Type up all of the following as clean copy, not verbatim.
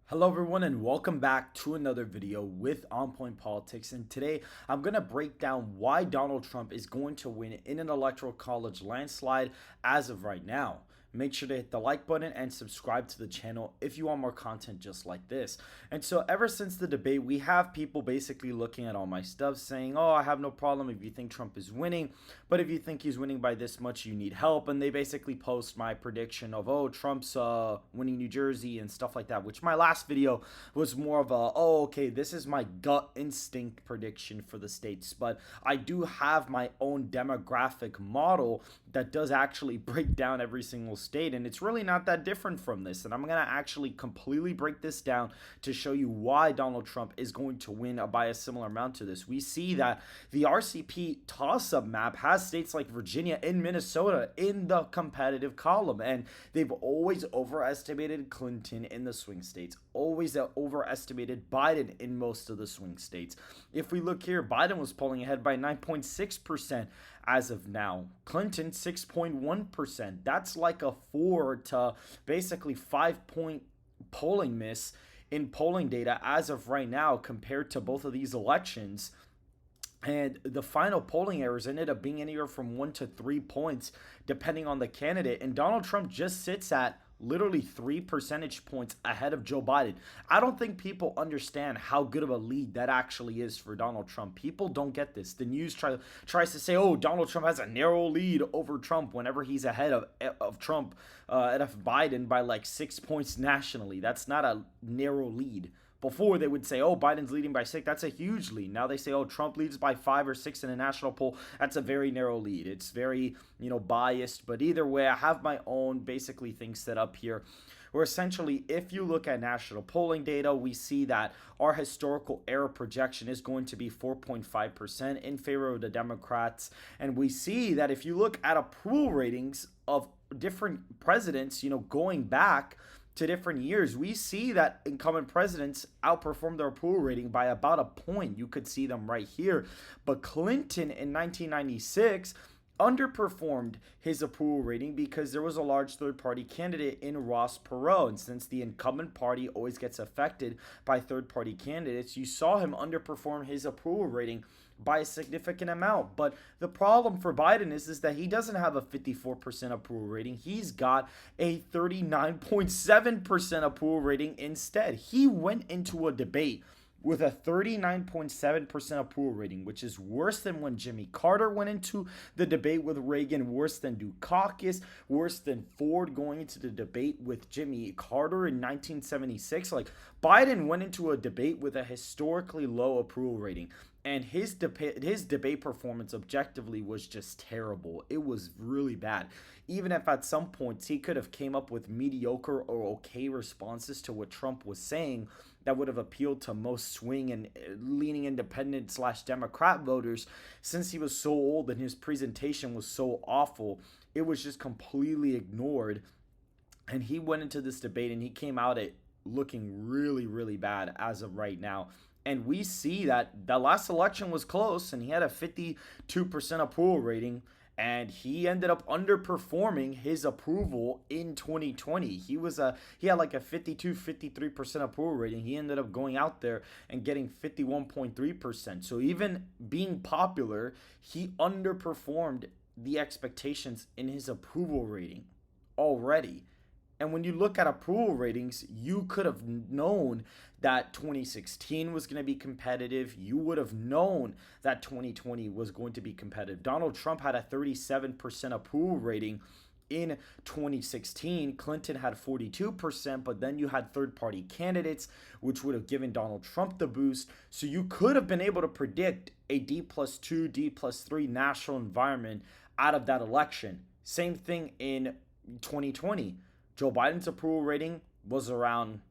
Hello everyone and welcome back to another video with On Point Politics, and today I'm going to break down why Donald Trump is going to win in an electoral college landslide as of right now. Make sure to hit the like button and subscribe to the channel if you want more content just like this. And so ever since the debate, we have people basically looking at all my stuff saying, oh, I have no problem if you think Trump is winning, but if you think he's winning by this much, you need help. And they basically post my prediction of, oh, Trump's winning New Jersey and stuff like that, which my last video was more of a, oh, okay, this is my gut instinct prediction for the states. But I do have my own demographic model that does actually break down every single state, and it's really not that different from this. And I'm going to actually completely break this down to show you why Donald Trump is going to win by a similar amount to this. We see that the RCP toss-up map has states like Virginia and Minnesota in the competitive column, and they've always overestimated Clinton in the swing states, always overestimated Biden in most of the swing states. If we look here, Biden was polling ahead by 9.6% as of now. Clinton 6.1%. That's like a 4 to basically 5 point polling miss in polling data as of right now compared to both of these elections. And the final polling errors ended up being anywhere from 1 to 3 points depending on the candidate. And Donald Trump just sits at literally 3 percentage points ahead of Joe Biden. I don't think people understand how good of a lead that actually is for Donald Trump. People don't get this. The news tries to say, oh, Donald Trump has a narrow lead over Trump whenever he's ahead of Trump, of Biden by like 6 points nationally. That's not a narrow lead. Before, they would say, oh, Biden's leading by 6. That's a huge lead. Now they say, oh, Trump leads by 5 or 6 in a national poll. That's a very narrow lead. It's very, biased. But either way, I have my own basically things set up here, where essentially, if you look at national polling data, we see that our historical error projection is going to be 4.5% in favor of the Democrats. And we see that if you look at approval ratings of different presidents, going back to different years, we see that incumbent presidents outperformed their approval rating by about a point. You could see them right here. But Clinton in 1996 underperformed his approval rating because there was a large third-party candidate in Ross Perot. And since the incumbent party always gets affected by third-party candidates, you saw him underperform his approval rating by a significant amount. But the problem for Biden is that he doesn't have a 54% approval rating. He's got a 39.7% approval rating instead. He went into a debate with a 39.7% approval rating, which is worse than when Jimmy Carter went into the debate with Reagan, worse than Dukakis, worse than Ford going into the debate with Jimmy Carter in 1976. Like, Biden went into a debate with a historically low approval rating, and his debate performance objectively was just terrible. It was really bad. Even if at some points he could have came up with mediocre or okay responses to what Trump was saying that would have appealed to most swing and leaning independent / Democrat voters, since he was so old and his presentation was so awful, it was just completely ignored. And he went into this debate and he came out it looking really, really bad as of right now. And we see that the last election was close and he had a 52% approval rating, and he ended up underperforming his approval in 2020. He had like a 53% approval rating. He ended up going out there and getting 51.3%. So even being popular, he underperformed the expectations in his approval rating already. And when you look at approval ratings, you could have known that 2016 was going to be competitive. You would have known that 2020 was going to be competitive. Donald Trump had a 37% approval rating in 2016. Clinton had 42%, but then you had third-party candidates, which would have given Donald Trump the boost. So you could have been able to predict a D+2, D+3 national environment out of that election. Same thing in 2020. Joe Biden's approval rating was around,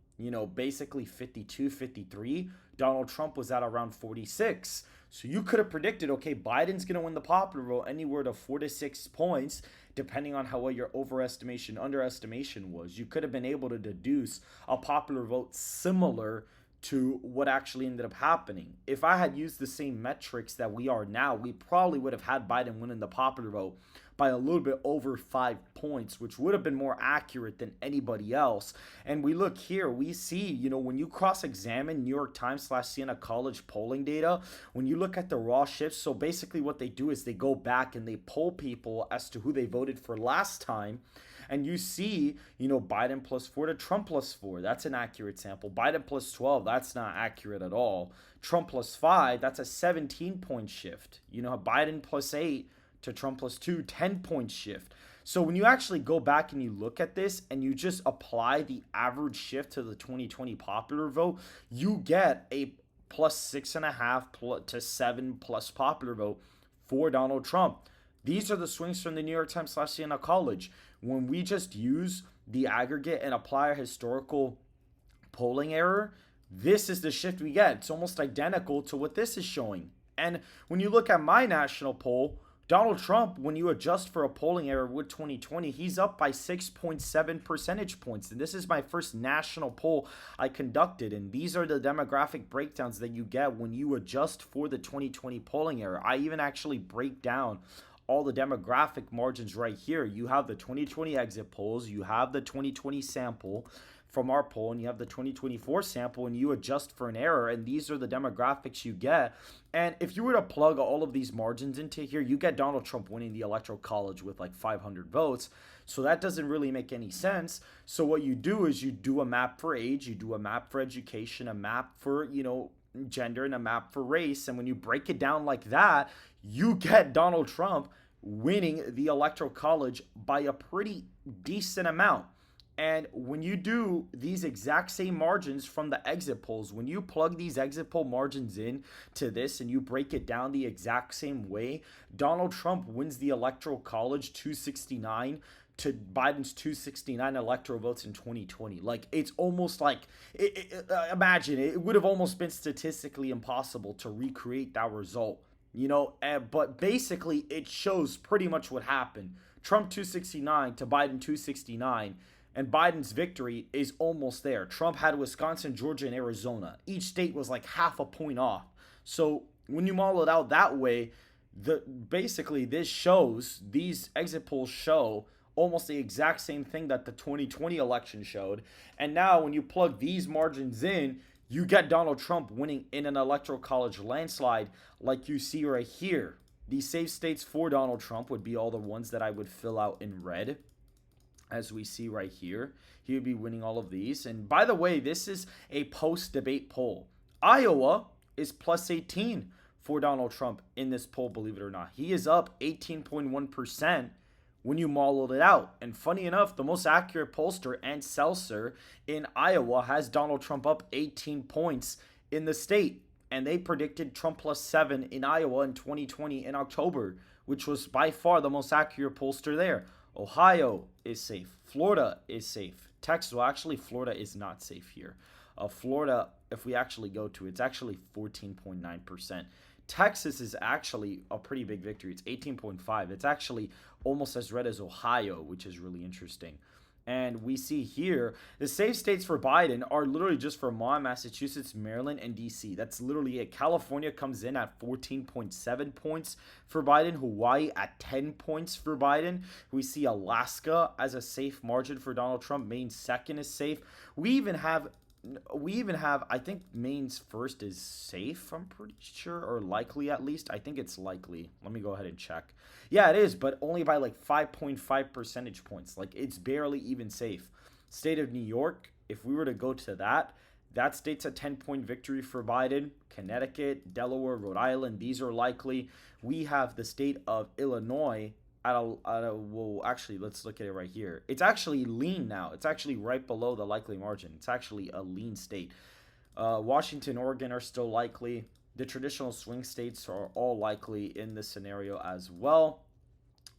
basically 52, 53. Donald Trump was at around 46. So you could have predicted, okay, Biden's going to win the popular vote anywhere to 4 to 6 points, depending on how well your underestimation was. You could have been able to deduce a popular vote similar to what actually ended up happening. If I had used the same metrics that we are now, we probably would have had Biden winning the popular vote by a little bit over 5 points, which would have been more accurate than anybody else. And we look here, we see, when you cross-examine New York Times / Siena College polling data, when you look at the raw shifts, so basically what they do is they go back and they poll people as to who they voted for last time. And you see, Biden +4 to Trump +4. That's an accurate sample. Biden +12, that's not accurate at all. Trump +5, that's a 17-point shift. Biden +8 to Trump +2, 10-point shift. So when you actually go back and you look at this and you just apply the average shift to the 2020 popular vote, you get a +6.5 to 7+ popular vote for Donald Trump. These are the swings from the New York Times / Siena College. When we just use the aggregate and apply a historical polling error, this is the shift we get. It's almost identical to what this is showing. And when you look at my national poll, Donald Trump, when you adjust for a polling error with 2020, he's up by 6.7 percentage points. And this is my first national poll I conducted. And these are the demographic breakdowns that you get when you adjust for the 2020 polling error. I even actually break down all the demographic margins right here. You have the 2020 exit polls, you have the 2020 sample from our poll, and you have the 2024 sample, and you adjust for an error, and these are the demographics you get. And if you were to plug all of these margins into here, you get Donald Trump winning the Electoral College with like 500 votes. So that doesn't really make any sense. So what you do is you do a map for age, you do a map for education, a map for, gender, and a map for race. And when you break it down like that, you get Donald Trump winning the Electoral College by a pretty decent amount. And when you do these exact same margins from the exit polls, when you plug these exit poll margins in to this and you break it down the exact same way, Donald Trump wins the Electoral College 269 to Biden's 269 electoral votes in 2020. Like, it's almost like, imagine, it would have almost been statistically impossible to recreate that result. But basically it shows pretty much what happened. Trump 269 to Biden 269, and Biden's victory is almost there. Trump had Wisconsin, Georgia, and Arizona. Each state was like half a point off. So when you model it out that way, basically these exit polls show almost the exact same thing that the 2020 election showed. And now when you plug these margins in, you get Donald Trump winning in an Electoral College landslide like you see right here. The safe states for Donald Trump would be all the ones that I would fill out in red, as we see right here. He would be winning all of these. And by the way, this is a post-debate poll. Iowa is +18 for Donald Trump in this poll, believe it or not. He is up 18.1% when you modeled it out. And funny enough, the most accurate pollster, Ann Seltzer, in Iowa has Donald Trump up 18 points in the state. And they predicted Trump +7 in Iowa in 2020 in October, which was by far the most accurate pollster there. Ohio is safe. Florida is safe. Texas, well, actually, Florida is not safe here. Florida, if we actually go to it, it's actually 14.9%. Texas is actually a pretty big victory. It's 18.5. It's actually almost as red as Ohio, which is really interesting. And we see here, the safe states for Biden are literally just Vermont, Massachusetts, Maryland, and D.C. That's literally it. California comes in at 14.7 points for Biden. Hawaii at 10 points for Biden. We see Alaska as a safe margin for Donald Trump. Maine second is safe. We even have, I think Maine's first is safe, I'm pretty sure, or likely at least. I think it's likely. Let me go ahead and check. Yeah, it is, but only by like 5.5 percentage points. Like, it's barely even safe. State of New York, if we were to go to that state's a 10-point victory for Biden. Connecticut, Delaware, Rhode Island, these are likely. We have the state of Illinois well, actually, let's look at it right here. It's actually lean now. It's actually right below the likely margin. It's actually a lean state. Washington, Oregon are still likely. The traditional swing states are all likely in this scenario as well.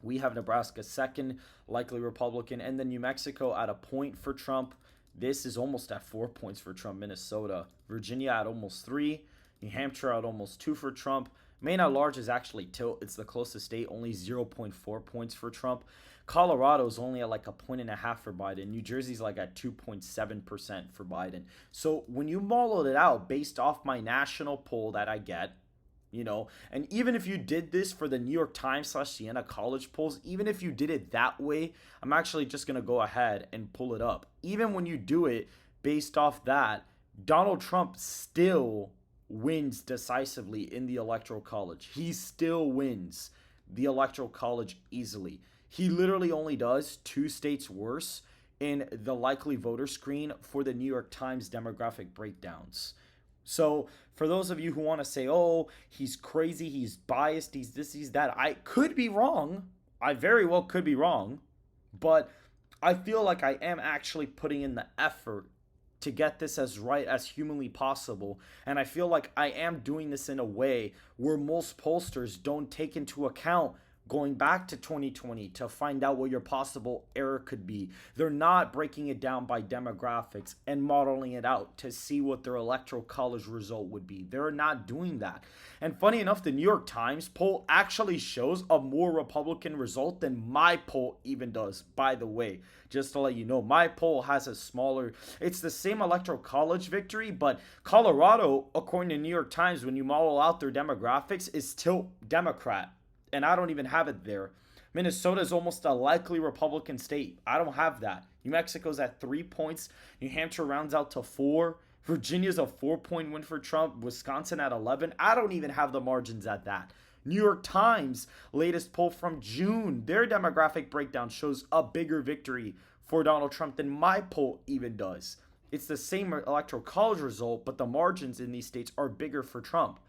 We have Nebraska second, likely Republican, and then New Mexico at a point for Trump. This is almost at 4 points for Trump. Minnesota, Virginia at almost 3, New Hampshire at almost 2 for Trump. Maine at large is actually tilt. It's the closest state, only 0.4 points for Trump. Colorado's only at like a point and a half for Biden. New Jersey's like at 2.7% for Biden. So when you model it out based off my national poll that I get, and even if you did this for the New York Times / Siena College polls, even if you did it that way, I'm actually just going to go ahead and pull it up. Even when you do it based off that, Donald Trump still wins decisively in the Electoral College. He still wins the Electoral College easily. He literally only does 2 states worse in the likely voter screen for the New York Times demographic breakdowns. So for those of you who want to say, oh, he's crazy, he's biased, he's this, he's that, I could be wrong. I very well could be wrong. But I feel like I am actually putting in the effort to get this as right as humanly possible. And I feel like I am doing this in a way where most pollsters don't take into account going back to 2020 to find out what your possible error could be. They're not breaking it down by demographics and modeling it out to see what their electoral college result would be. They're not doing that. And funny enough, the New York Times poll actually shows a more Republican result than my poll even does, by the way. Just to let you know, my poll has a smaller, it's the same electoral college victory, but Colorado, according to New York Times, when you model out their demographics, is still Democrat. And I don't even have it there. Minnesota is almost a likely Republican state. I don't have that. New Mexico's at 3 points. New Hampshire rounds out to 4. Virginia's a 4-point win for Trump. Wisconsin at 11. I don't even have the margins at that. New York Times, latest poll from June, their demographic breakdown shows a bigger victory for Donald Trump than my poll even does. It's the same electoral college result, but the margins in these states are bigger for Trump.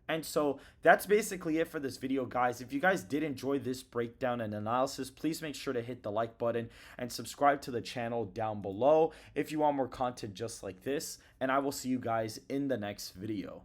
And so that's basically it for this video, guys. If you guys did enjoy this breakdown and analysis, please make sure to hit the like button and subscribe to the channel down below if you want more content just like this. And I will see you guys in the next video.